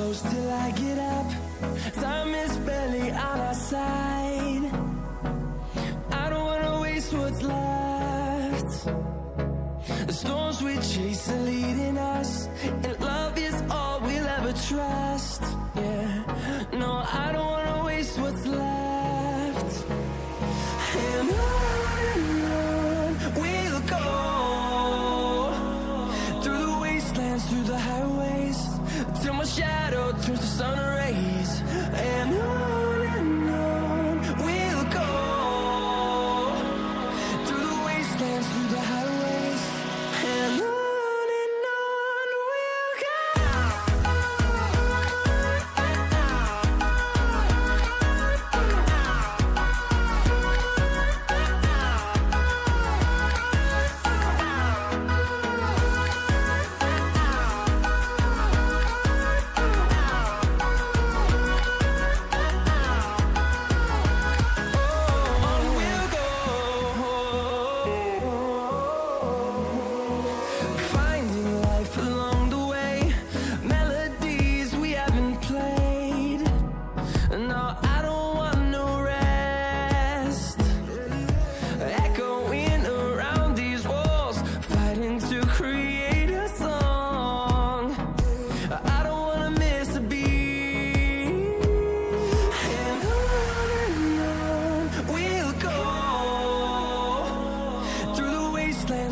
close till I get up. Time is barely on our side. I don't wanna waste what's left. The storms we chase are leading us, and love is all we'll ever trust. Yeah, no, I don't wanna waste what's left. And on we'll go, through the wastelands, through the highways, till my shadow turns to sun rays. And on we'll go, through the wastelands, through the highways, and on we'll go.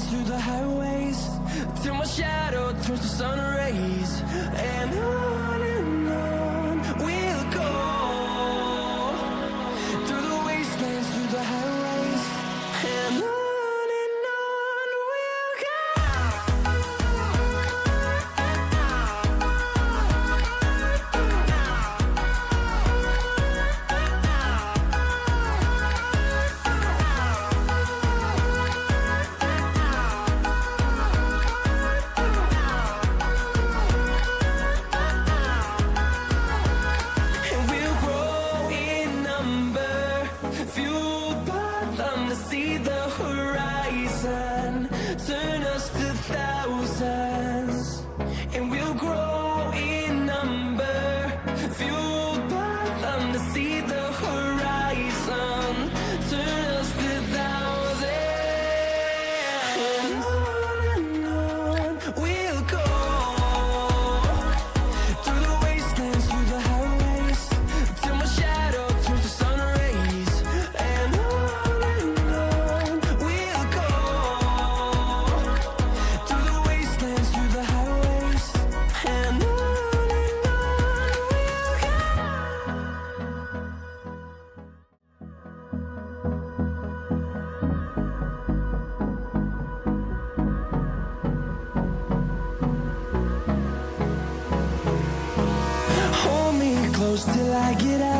Through the highways, till my shadow turns to sun rays. And on we'll go, through the wastelands, through the highways, and on we'll go. See the horizon, turn us to thousands, and we'll grow in number, fueled by them to see the horizon, turn us to thousands. And on we'll go, through the wastelands, through the highways, till my shadow turns to sun rays. And on close till I get out.